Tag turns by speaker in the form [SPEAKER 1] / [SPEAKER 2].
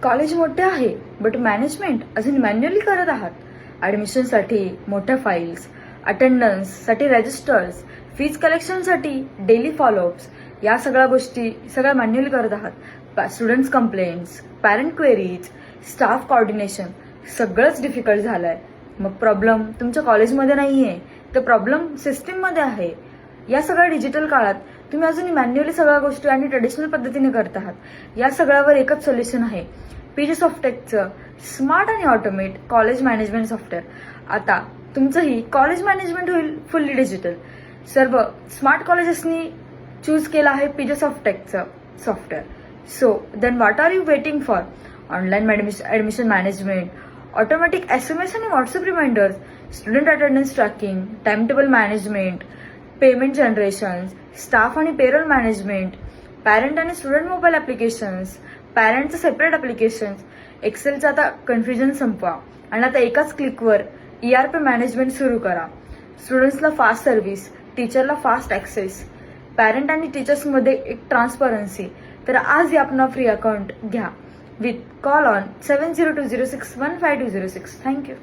[SPEAKER 1] College मोठे आहे but management अजून मॅन्युअली करत आहात. ॲडमिशनसाठी मोठ्या फाईल्स, अटेंडन्ससाठी रजिस्टर्स, फीज कलेक्शनसाठी डेली फॉलोअप्स, या सगळ्या गोष्टी सगळ्या मॅन्युअली करत आहात. Students complaints, parent queries, staff coordination सगळंच डिफिकल्ट झालंय. मग प्रॉब्लेम तुमच्या कॉलेजमध्ये नाहीये, तर प्रॉब्लेम सिस्टीममध्ये आहे. या सगळ्या डिजिटल काळात तुम्ही अजून मॅन्युअली सगळ्या गोष्टी आणि ट्रेडिशनल पद्धतीने करत आहात. या सगळ्यावर एकच सोल्युशन आहे, पीजी सॉफ्टटेकचं स्मार्ट आणि ऑटोमेट कॉलेज मॅनेजमेंट सॉफ्टवेअर. आता तुमचंही कॉलेज मॅनेजमेंट होईल फुल्ली डिजिटल. सर्व स्मार्ट कॉलेजेसनी चूज केलं आहे पीजी सॉफ्टटेकचं software. So then what are you waiting for? Online admission management, automatic SMS आणि WhatsApp reminders, student attendance tracking, time table management, payment generation, staff आणि payroll management, parent आणि student mobile applications, पॅरेंटचं separate applications. एक्सेलचं आता confusion संपवा आणि आता एकाच क्लिकवर ERP मॅनेजमेंट सुरू करा. स्टुडंट्सला फास्ट सर्व्हिस, टीचरला फास्ट ॲक्सेस, पॅरेंट आणि टीचर्समध्ये एक ट्रान्सपरन्सी. तर आज ही अपना फ्री अकाउंट घ्या विथ कॉल ऑन 7020615206. थँक्यू.